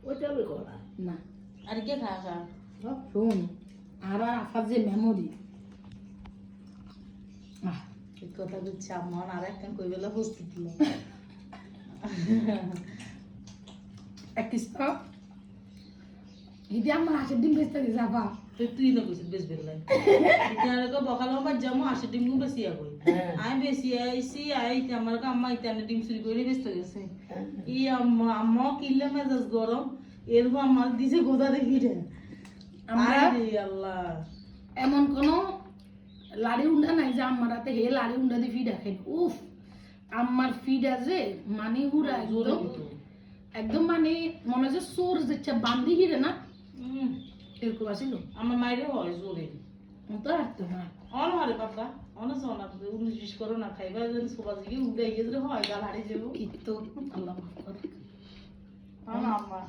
ওইটা আমি করা না আর কে খা খা শোন আর আফার যে মেমোরি এই কথা বলছি আমার আর একখান কই বেলা প্রস্তুত ছিল এক কিস্তা ইদি আমার হাসির ডিম বেচতে গেছে আপা তুই না কইছিস বেশ বেলাই ইতারে তো বকাল আমার জামু আসে ডিম গু বেশি কই আমি বেশি আইছি আইতে আমার আম্মা ইতানে ডিম চুরি করে বেচতে গেছে ই আম্মা কিল্লে মেজাজ গরম এরকম আমার দিছে গোদা দেখি রে আমরা আল্লাহ এমন কোনো লাড়ি উন্ডা নাই যে আমার হাতে হে লাড়ি উন্ডা দিয়ে ফিডা খাই উফ আমার ফিডা যে মানে হুরা একদম মানে মনে হচ্ছে সোর যেটা বান্ধি হিরে না এরকম আসিল আমার মাইরে হয় জোরে তো আর তো না অন হারে বাবা অন সোনা 19-20 করো না খাইবা যেন সোবা দিকে উড়ে গিয়ে হয় গাল হারিয়ে যাবো এই তো আল্লাহ মাফ করে আমার